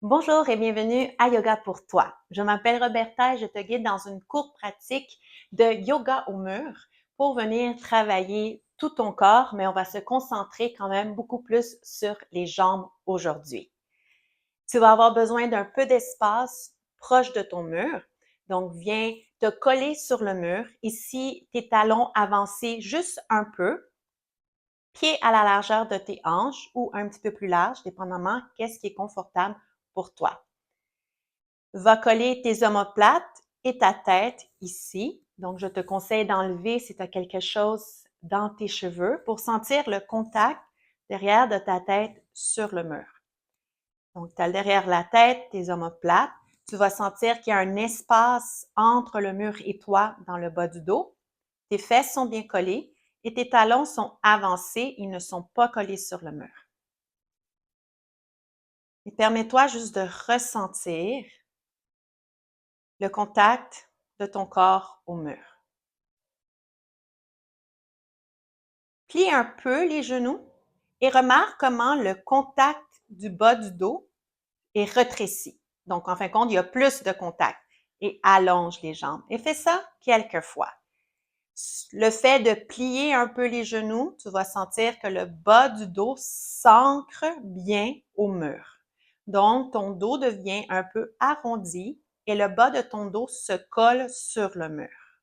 Bonjour et bienvenue à Yoga pour toi. Je m'appelle Roberta et je te guide dans une courte pratique de yoga au mur pour venir travailler tout ton corps, mais on va se concentrer quand même beaucoup plus sur les jambes aujourd'hui. Tu vas avoir besoin d'un peu d'espace proche de ton mur. Donc, viens te coller sur le mur. Ici, tes talons avancés juste un peu, pieds à la largeur de tes hanches ou un petit peu plus large, dépendamment qu'est-ce qui est confortable pour toi. Va coller tes omoplates et ta tête ici. Donc, je te conseille d'enlever si tu as quelque chose dans tes cheveux pour sentir le contact derrière de ta tête sur le mur. Donc, tu as derrière la tête tes omoplates. Tu vas sentir qu'il y a un espace entre le mur et toi dans le bas du dos. Tes fesses sont bien collées et tes talons sont avancés. Ils ne sont pas collés sur le mur. Et permets-toi juste de ressentir le contact de ton corps au mur. Plie un peu les genoux et remarque comment le contact du bas du dos est rétréci. Donc, en fin de compte, il y a plus de contact et allonge les jambes. Et fais ça quelques fois. Le fait de plier un peu les genoux, tu vas sentir que le bas du dos s'ancre bien au mur. Donc, ton dos devient un peu arrondi et le bas de ton dos se colle sur le mur.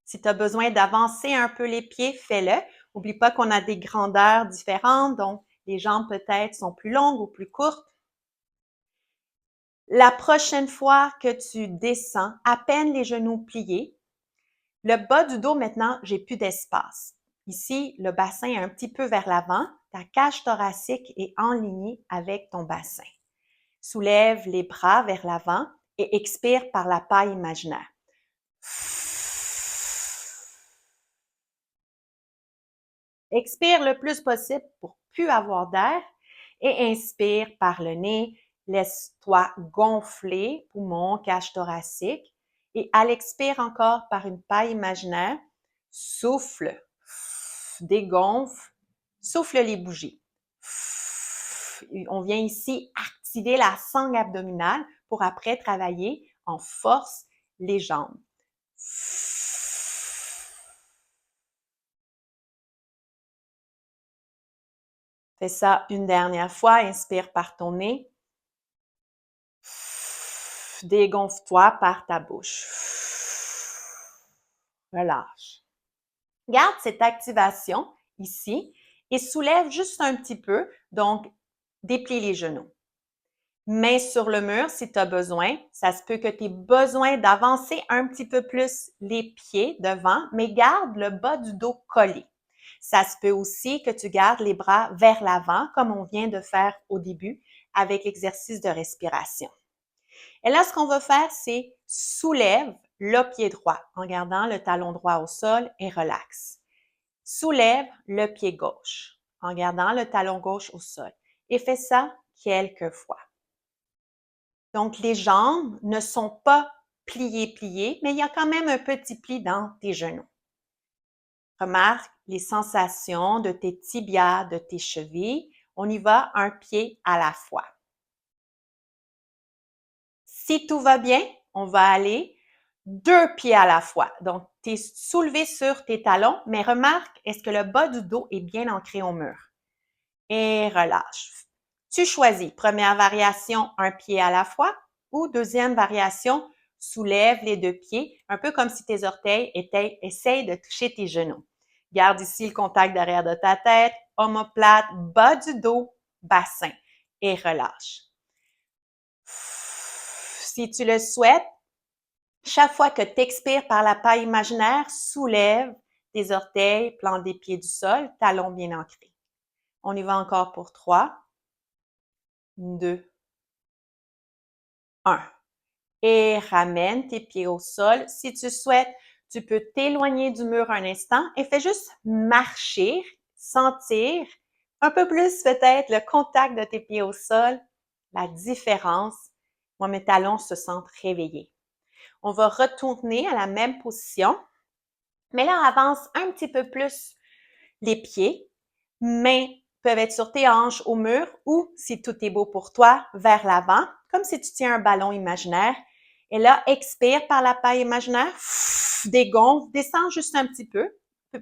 Si tu as besoin d'avancer un peu les pieds, fais-le. N'oublie pas qu'on a des grandeurs différentes, donc les jambes peut-être sont plus longues ou plus courtes. La prochaine fois que tu descends, à peine les genoux pliés, le bas du dos maintenant, j'ai plus d'espace. Ici, le bassin est un petit peu vers l'avant, ta cage thoracique est enlignée avec ton bassin. Soulève les bras vers l'avant et expire par la paille imaginaire. Expire le plus possible pour plus avoir d'air et inspire par le nez. Laisse-toi gonfler, poumons, cage thoracique. Et à l'expire encore par une paille imaginaire, souffle, dégonfle, souffle les bougies. On vient ici activer la sangle abdominale pour après travailler en force les jambes. Fais ça une dernière fois. Inspire par ton nez. Dégonfle-toi par ta bouche. Relâche. Garde cette activation ici et soulève juste un petit peu. Donc, déplie les genoux. Main sur le mur si tu as besoin. Ça se peut que tu aies besoin d'avancer un petit peu plus les pieds devant, mais garde le bas du dos collé. Ça se peut aussi que tu gardes les bras vers l'avant, comme on vient de faire au début avec l'exercice de respiration. Et là, ce qu'on va faire, c'est soulève le pied droit en gardant le talon droit au sol et relaxe. Soulève le pied gauche en gardant le talon gauche au sol et fais ça quelques fois. Donc, les jambes ne sont pas pliées, mais il y a quand même un petit pli dans tes genoux. Remarque les sensations de tes tibias, de tes chevilles. On y va un pied à la fois. Si tout va bien, on va aller 2 pieds à la fois. Donc, tu es soulevé sur tes talons, mais remarque, est-ce que le bas du dos est bien ancré au mur? Et relâche. Tu choisis. Première variation, un pied à la fois, ou deuxième variation, soulève les 2 pieds, un peu comme si tes orteils essayent de toucher tes genoux. Garde ici le contact derrière de ta tête, omoplate, bas du dos, bassin et relâche. Si tu le souhaites, chaque fois que tu expires par la paille imaginaire, soulève tes orteils, plante des pieds du sol, talons bien ancrés. On y va encore pour 3, 2, 1. Et ramène tes pieds au sol. Si tu souhaites, tu peux t'éloigner du mur un instant et fais juste marcher, sentir un peu plus peut-être le contact de tes pieds au sol, la différence. Moi, mes talons se sentent réveillés. On va retourner à la même position, mais là, avance un petit peu plus les pieds. Mains peuvent être sur tes hanches au mur ou, si tout est beau pour toi, vers l'avant. comme si tu tiens un ballon imaginaire. Et là, expire par la paille imaginaire, dégonfle, descends juste un petit peu,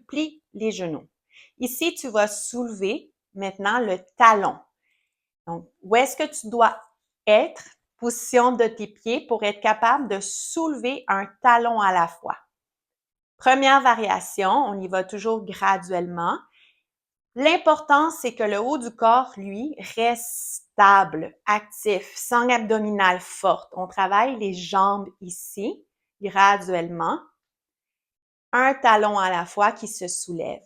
plie les genoux. Ici, tu vas soulever maintenant le talon. Donc, où est-ce que tu dois être? Position de tes pieds pour être capable de soulever un talon à la fois. Première variation, on y va toujours graduellement. L'important, c'est que le haut du corps, lui, reste stable, actif, sangle abdominale forte. On travaille les jambes ici, graduellement. Un talon à la fois qui se soulève.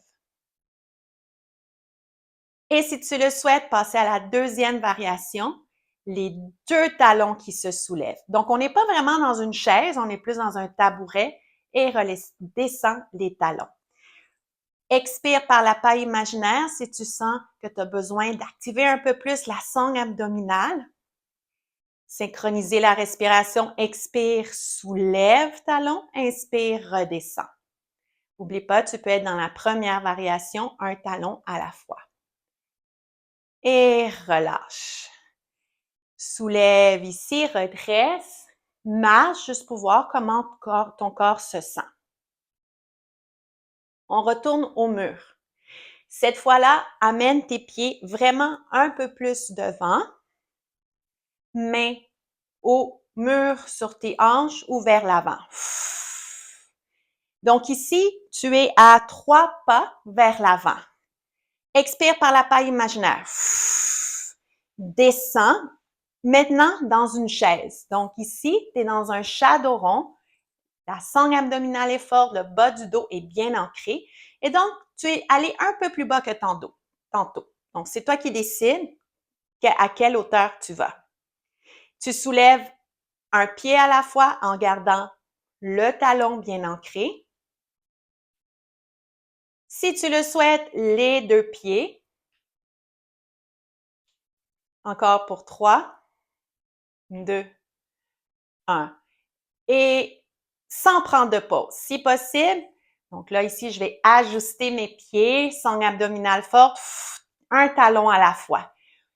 Et si tu le souhaites, passer à la deuxième variation, les deux talons qui se soulèvent. Donc, on n'est pas vraiment dans une chaise, on est plus dans un tabouret et descend les talons. Expire par la paille imaginaire si tu sens que tu as besoin d'activer un peu plus la sangle abdominale. Synchroniser la respiration. Expire, soulève talon. Inspire, redescend. N'oublie pas, tu peux être dans la première variation, un talon à la fois. Et relâche. Soulève ici, redresse. Marche juste pour voir comment ton corps se sent. On retourne au mur. Cette fois-là, amène tes pieds vraiment un peu plus devant. Mains au mur sur tes hanches ou vers l'avant. Donc ici, tu es à 3 pas vers l'avant. Expire par la paille imaginaire. Descends. Maintenant, dans une chaise. Donc ici, tu es dans un shadow rond. La sangle abdominale est forte, le bas du dos est bien ancré. Et donc, tu es allé un peu plus bas que tantôt. Donc, c'est toi qui décides à quelle hauteur tu vas. Tu soulèves un pied à la fois en gardant le talon bien ancré. Si tu le souhaites, les deux pieds. Encore pour 3, 2, 1. Et sans prendre de pause, si possible. Donc là, ici, je vais ajuster mes pieds, sangle abdominale forte, un talon à la fois.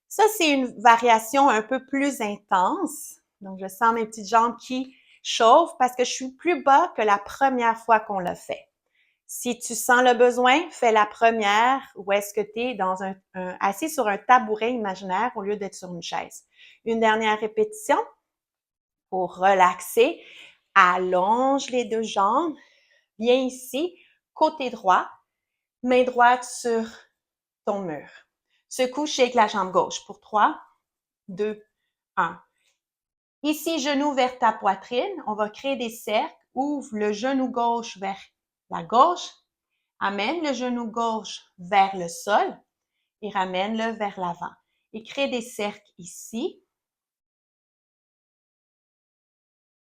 Ça, c'est une variation un peu plus intense. Donc, je sens mes petites jambes qui chauffent parce que je suis plus bas que la première fois qu'on l'a fait. Si tu sens le besoin, fais la première où est-ce que tu es assis sur un tabouret imaginaire au lieu d'être sur une chaise. Une dernière répétition pour relaxer. Allonge les deux jambes. Viens ici, côté droit, main droite sur ton mur. Secoue, shake la jambe gauche pour 3, 2, 1. Ici, genou vers ta poitrine. On va créer des cercles. Ouvre le genou gauche vers la gauche. Amène le genou gauche vers le sol et ramène-le vers l'avant. Et crée des cercles ici.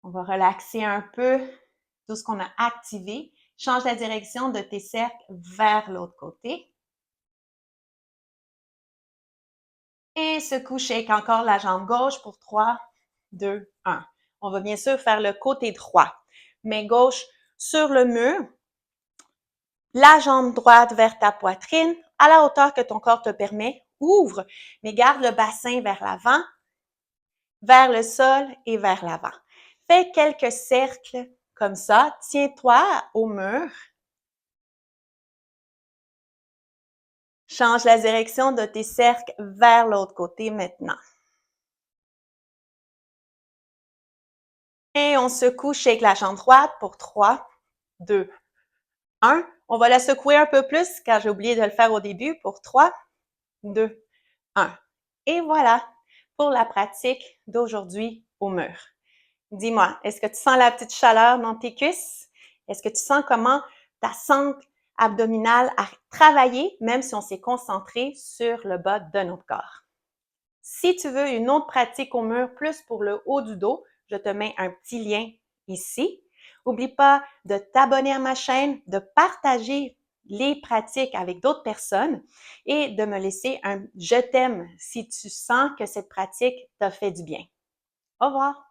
On va relaxer un peu tout ce qu'on a activé. Change la direction de tes cercles vers l'autre côté. Et secoue, shake encore la jambe gauche pour 3, 2, 1. On va bien sûr faire le côté droit. Main gauche sur le mur. La jambe droite vers ta poitrine, à la hauteur que ton corps te permet. Ouvre, mais garde le bassin vers l'avant, vers le sol et vers l'avant. Fais quelques cercles comme ça. Tiens-toi au mur. Change la direction de tes cercles vers l'autre côté maintenant. Et on secoue, shake la jambe droite pour 3, 2, 1. On va la secouer un peu plus car j'ai oublié de le faire au début pour 3, 2, 1. Et voilà pour la pratique d'aujourd'hui au mur. Dis-moi, est-ce que tu sens la petite chaleur dans tes cuisses? Est-ce que tu sens comment ta sangle abdominale a travaillé, même si on s'est concentré sur le bas de notre corps? Si tu veux une autre pratique au mur, plus pour le haut du dos, je te mets un petit lien ici. N'oublie pas de t'abonner à ma chaîne, de partager les pratiques avec d'autres personnes et de me laisser un « je t'aime » si tu sens que cette pratique t'a fait du bien. Au revoir!